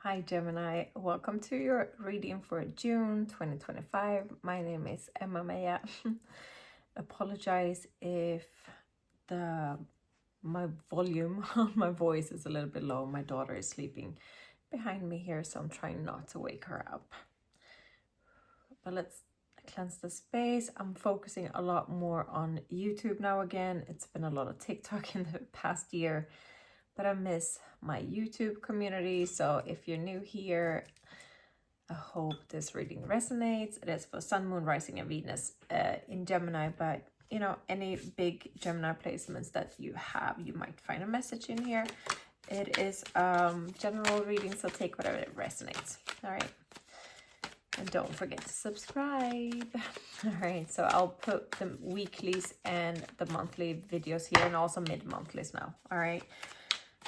Hi Gemini, welcome to your reading for June 2025. My name is Mejah. Apologize if my volume on my voice is a little bit low. My daughter is sleeping behind me here, so I'm trying not to wake her up. But let's cleanse the space. I'm focusing a lot more on YouTube now again. It's been a lot of TikTok in the past year, but I miss my YouTube community. So if you're new here, I hope this reading resonates. It is for Sun, Moon, Rising, and Venus in Gemini, but you know, any big Gemini placements that you have, you might find a message in here. It is general reading, so take whatever resonates. All right. And don't forget to subscribe. All right, so I'll put the weeklies and the monthly videos here, and also mid-monthlies now. All right.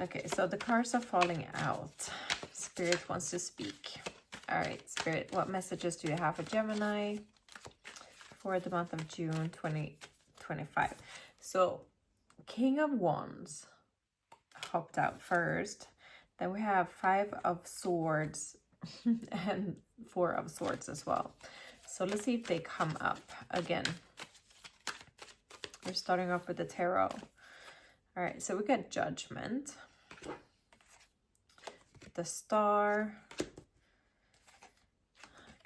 Okay, so the cards are falling out. Spirit wants to speak. All right, Spirit, what messages do you have for Gemini for the month of June 2025? So, King of Wands hopped out first. Then we have Five of Swords and Four of Swords as well. So let's see if they come up again. We're starting off with the tarot. All right, so we got Judgment, the Star,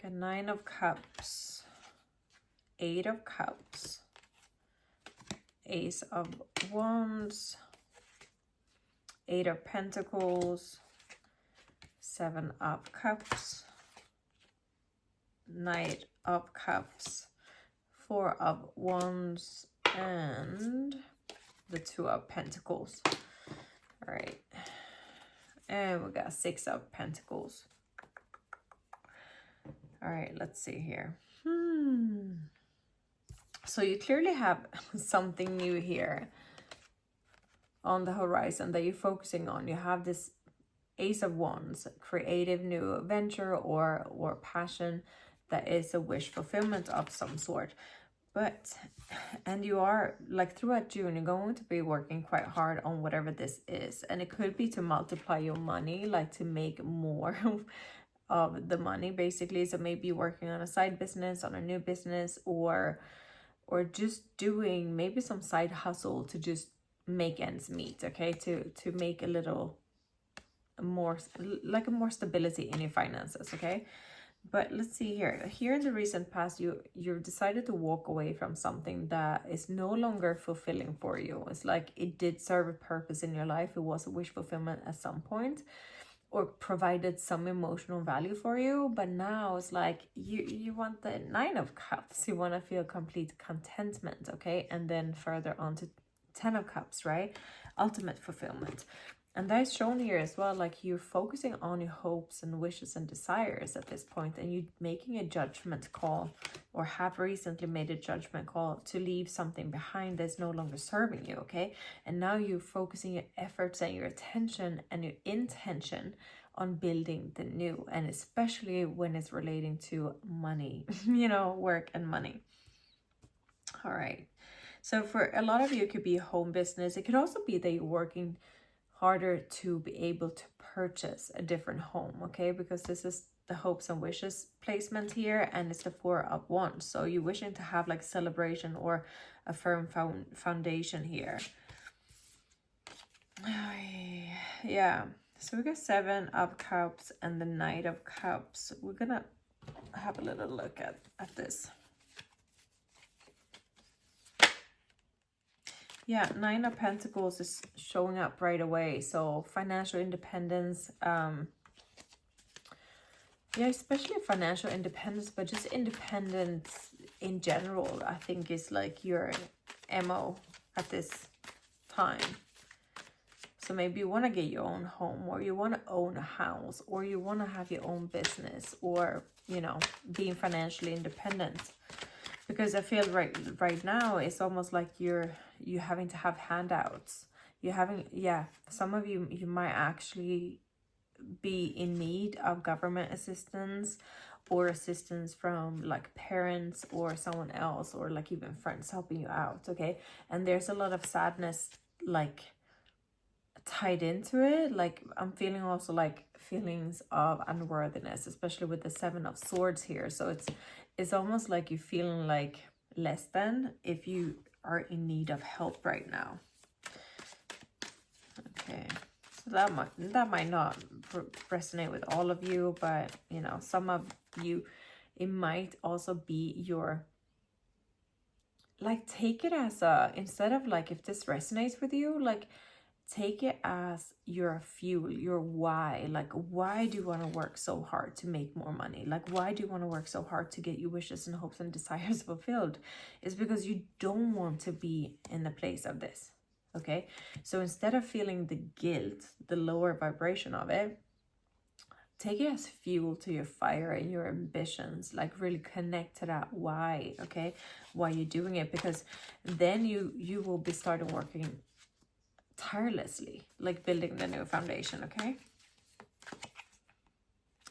got Nine of Cups, Eight of Cups, Ace of Wands, Eight of Pentacles, Seven of Cups, Knight of Cups, Four of Wands, and the Two of Pentacles. All right. And we got Six of Pentacles. All right, let's see here. So you clearly have something new here on the horizon that you're focusing on. You have this Ace of Wands, creative new venture or passion that is a wish fulfillment of some sort. And you are, like, throughout June, you're going to be working quite hard on whatever this is. And it could be to multiply your money, like to make more of the money, basically. So maybe working on a side business, on a new business, or just doing maybe some side hustle to just make ends meet, okay? To make a little more, like, more stability in your finances, okay? But let's see here. Here in the recent past, you've decided to walk away from something that is no longer fulfilling for you. It's like it did serve a purpose in your life. It was a wish fulfillment at some point, or provided some emotional value for you. But now it's like you want the Nine of Cups. You want to feel complete contentment, okay? And then further on to Ten of Cups, right? Ultimate fulfillment. And that is shown here as well, like you're focusing on your hopes and wishes and desires at this point, and you're making a judgment call, or have recently made a judgment call to leave something behind that's no longer serving you, okay? And now you're focusing your efforts and your attention and your intention on building the new, and especially when it's relating to money, you know, work and money. All right. So for a lot of you, it could be a home business. It could also be that you're working harder to be able to purchase a different home, okay? Because this is the hopes and wishes placement here, and it's the Four of Wands. So you're wishing to have like celebration or a firm foundation here. Yeah, so we got Seven of Cups and the Knight of Cups. We're gonna have a little look at this. Yeah, Nine of Pentacles is showing up right away. So financial independence, yeah, especially financial independence, but just independence in general, I think is like your MO at this time. So maybe you want to get your own home, or you want to own a house, or you want to have your own business, or, you know, being financially independent. Because I feel right now it's almost like you having to have handouts. You're having, yeah, some of you might actually be in need of government assistance, or assistance from like parents or someone else, or like even friends helping you out, okay? And there's a lot of sadness like tied into it. Like I'm feeling also like feelings of unworthiness, especially with the 7 of Swords here. So it's almost like you're feeling like less than if you are in need of help right now. Okay, so that might not resonate with all of you, but you know, some of you, it might also be your, like, take it as a, instead of like, if this resonates with you, like take it as your fuel, your why. Like, why do you want to work so hard to make more money? Like, why do you want to work so hard to get your wishes and hopes and desires fulfilled? It's because you don't want to be in the place of this. Okay, so instead of feeling the guilt, the lower vibration of it, take it as fuel to your fire and your ambitions. Like really connect to that why. Okay, why you're doing it, because then you will be starting working tirelessly, like building the new foundation. Okay,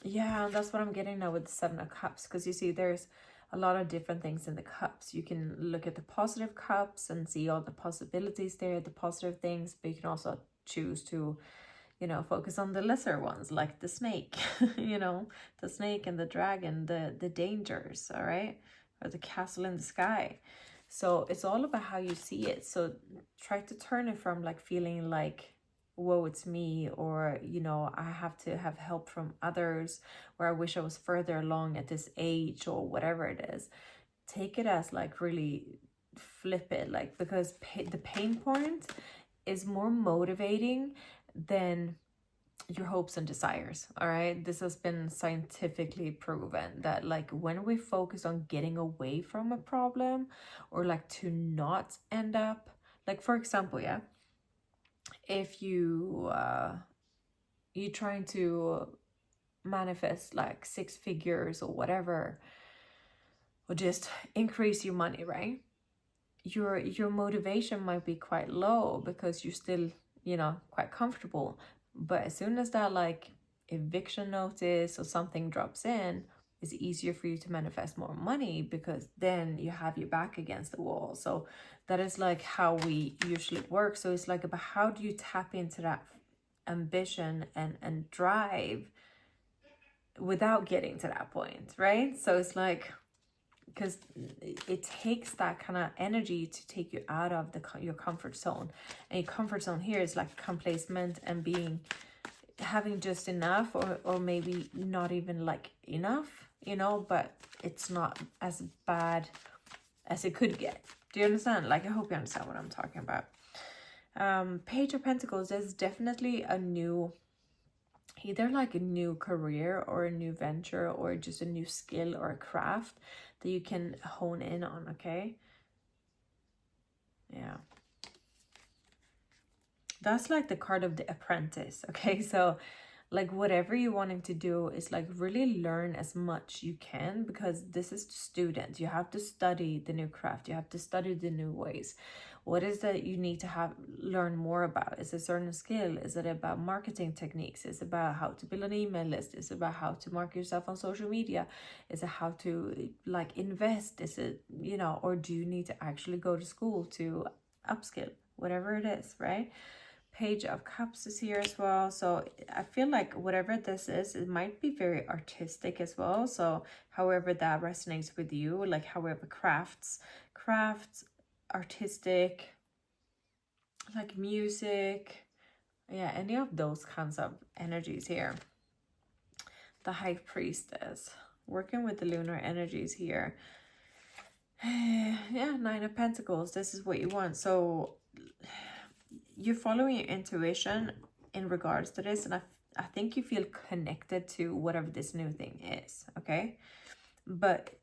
yeah, that's what I'm getting now with the 7 of Cups, because you see there's a lot of different things in the cups. You can look at the positive cups and see all the possibilities there, the positive things, but you can also choose to, you know, focus on the lesser ones, like the snake, you know, the snake and the dragon, the dangers, all right, or the castle in the sky. So it's all about how you see it. So try to turn it from like feeling like, whoa, it's me, or, you know, I have to have help from others, or I wish I was further along at this age, or whatever it is. Take it as like really flip it, like, because the pain point is more motivating than your hopes and desires. All right, this has been scientifically proven that like when we focus on getting away from a problem, or like to not end up, like for example, yeah, if you're trying to manifest like 6 figures or whatever, or just increase your money, right? Your motivation might be quite low because you're still, you know, quite comfortable. But as soon as that like eviction notice or something drops in, it's easier for you to manifest more money, because then you have your back against the wall. So that is like how we usually work. So it's like about how do you tap into that ambition and drive without getting to that point, right? So it's like, because it takes that kind of energy to take you out of your comfort zone. And your comfort zone here is like complacement and having just enough, or maybe not even like enough, you know, but it's not as bad as it could get. Do you understand? Like, I hope you understand what I'm talking about. Page of Pentacles, there's definitely a new, either like a new career or a new venture, or just a new skill or a craft that you can hone in on. Okay, yeah, that's like the card of the apprentice. Okay, so like whatever you're wanting to do is like really learn as much you can, because this is student. You have to study the new craft, you have to study the new ways. What is that you need to learn more about? Is it a certain skill? Is it about marketing techniques? Is it about how to build an email list? Is it about how to market yourself on social media? Is it how to like invest? Is it, you know, or do you need to actually go to school to upskill? Whatever it is, right? Page of Cups is here as well. So I feel like whatever this is, it might be very artistic as well. So however that resonates with you, like however crafts, artistic, like music, yeah, any of those kinds of energies here. The High Priestess, working with the lunar energies here. Yeah, 9 of Pentacles, this is what you want. So you're following your intuition in regards to this, and I think you feel connected to whatever this new thing is. Okay, but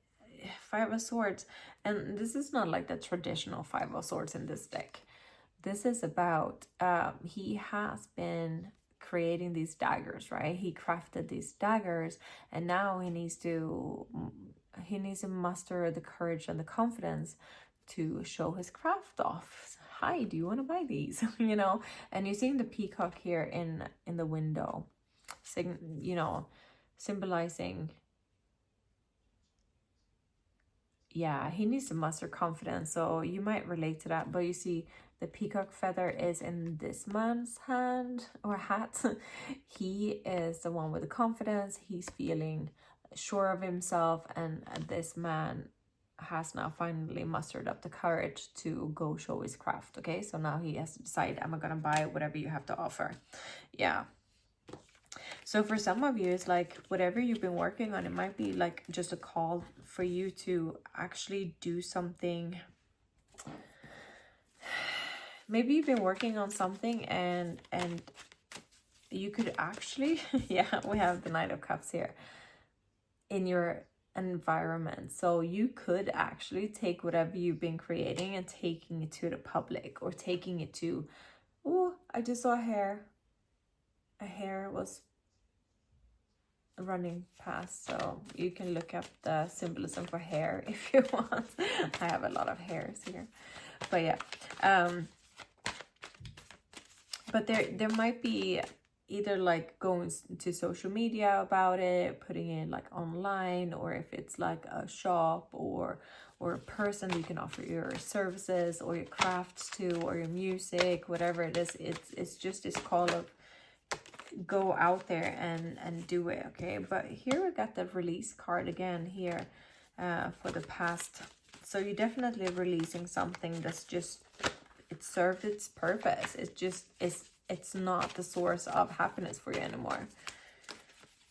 5 of Swords, and this is not like the traditional 5 of Swords in this deck. This is about he has been creating these daggers, right? He crafted these daggers, and now he needs to muster the courage and the confidence to show his craft off. Hi, do you want to buy these? You know, and you're seeing the peacock here in the window, you know, symbolizing, yeah, he needs to muster confidence. So you might relate to that, but you see the peacock feather is in this man's hand or hat. He is the one with the confidence. He's feeling sure of himself, and this man has now finally mustered up the courage to go show his craft. Okay, so now he has to decide, am I gonna buy whatever you have to offer? Yeah. So for some of you, it's like whatever you've been working on, it might be like just a call for you to actually do something. Maybe you've been working on something and you could actually, yeah, we have the Knight of Cups here in your environment. So you could actually take whatever you've been creating and taking it to the public, or taking it to, oh, I just saw a hair. A hair was running past, so you can look up the symbolism for hair if you want. I have a lot of hairs here, but yeah, but there might be either like going to social media about it, putting it like online, or if it's like a shop or a person you can offer your services or your crafts to, or your music, whatever it is. It's just this call of go out there and do it. Okay, but here we got the release card again here for the past. So you're definitely releasing something that's just, it served its purpose. It's just it's not the source of happiness for you anymore.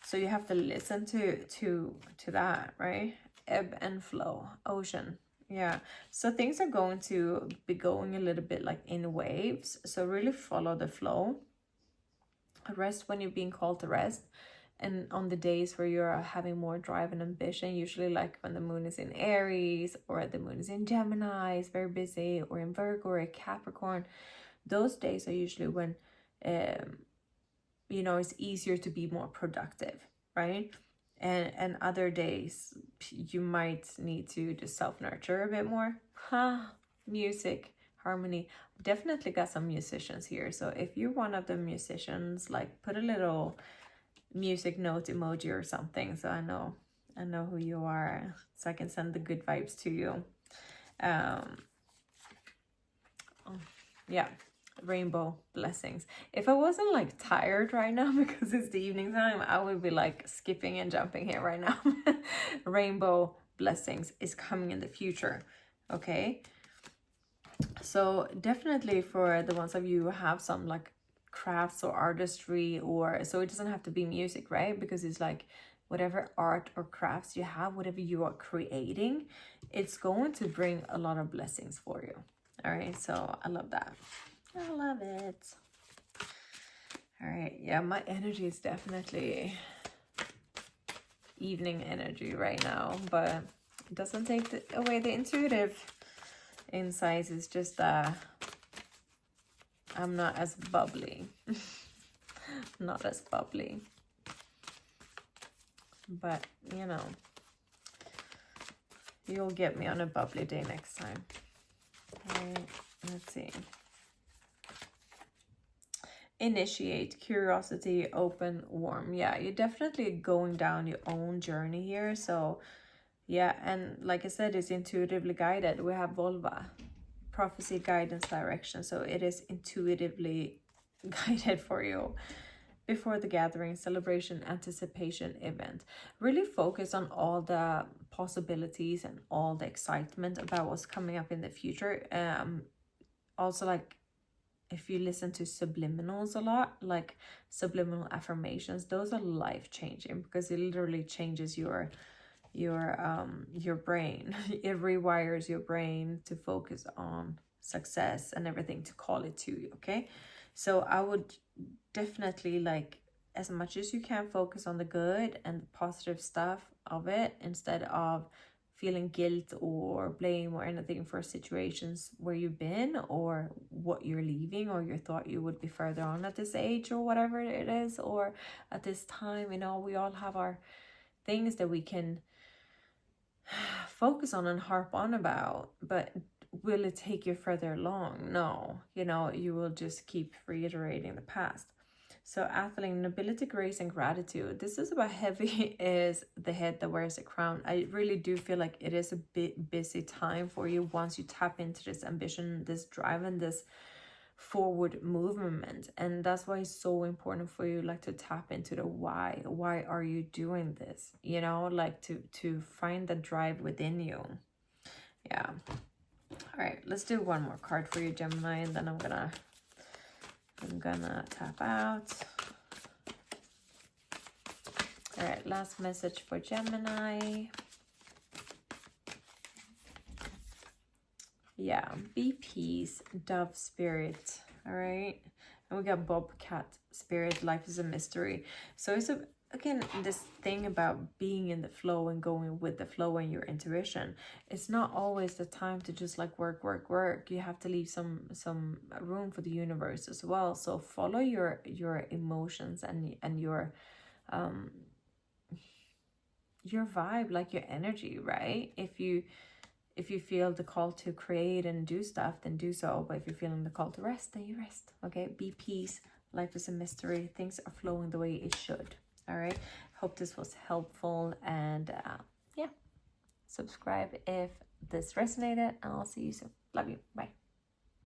So you have to listen to that, right? Ebb and flow, ocean. Yeah, so things are going to be going a little bit like in waves, so really follow the flow. Rest when you're being called to rest, and on the days where you're having more drive and ambition, usually like when the moon is in Aries or the moon is in Gemini, is very busy, or in Virgo or Capricorn, those days are usually when you know, it's easier to be more productive, right? And other days you might need to just self-nurture a bit more. Music, harmony. Definitely got some musicians here, so if you're one of the musicians, like put a little music note emoji or something, so I know who you are, so I can send the good vibes to you. Yeah, rainbow blessings. If I wasn't like tired right now because it's the evening time, I would be like skipping and jumping here right now. Rainbow blessings is coming in the future. Okay, so definitely for the ones of you who have some like crafts or artistry, or so it doesn't have to be music, right? Because it's like whatever art or crafts you have, whatever you are creating, it's going to bring a lot of blessings for you. All right, so I love that. I love it. All right, yeah, my energy is definitely evening energy right now, but it doesn't take away the intuitive insights. It's just I'm not as bubbly. Not as bubbly. But, you know, you'll get me on a bubbly day next time. All right, let's see. Initiate, curiosity, open, warm. Yeah, you're definitely going down your own journey here. So yeah, and like I said, it's intuitively guided. We have vulva, prophecy, guidance, direction. So it is intuitively guided for you. Before the gathering, celebration, anticipation, event. Really focus on all the possibilities and all the excitement about what's coming up in the future. Also, like, if you listen to subliminals a lot, like subliminal affirmations, those are life-changing, because it literally changes your brain. It rewires your brain to focus on success and everything, to call it to you. Okay, so I would definitely, like, as much as you can, focus on the good and positive stuff of it, instead of feeling guilt or blame or anything for situations where you've been, or what you're leaving, or you thought you would be further on at this age, or whatever it is, or at this time. You know, we all have our things that we can focus on and harp on about, but will it take you further along? No, you know, you will just keep reiterating the past. So Atheling, nobility, grace, and gratitude. This is about heavy is the head that wears a crown. I really do feel like it is a bit busy time for you once you tap into this ambition, this drive, and this forward movement. And that's why it's so important for you, like, to tap into the why. Why are you doing this? You know, like to find the drive within you. Yeah. All right, let's do one more card for you, Gemini, and then I'm gonna tap out. All right, last message for Gemini. Yeah, be peace, dove spirit. All right, and we got bobcat spirit, life is a mystery. So it's again this thing about being in the flow and going with the flow and your intuition. It's not always the time to just like work. You have to leave some room for the universe as well. So follow your emotions and your vibe, like your energy, right? If you feel the call to create and do stuff, then do so. But if you're feeling the call to rest, then you rest. Okay, be peace. Life is a mystery. Things are flowing the way it should. All right, hope this was helpful, and yeah, subscribe if this resonated, and I'll see you soon. Love you. Bye.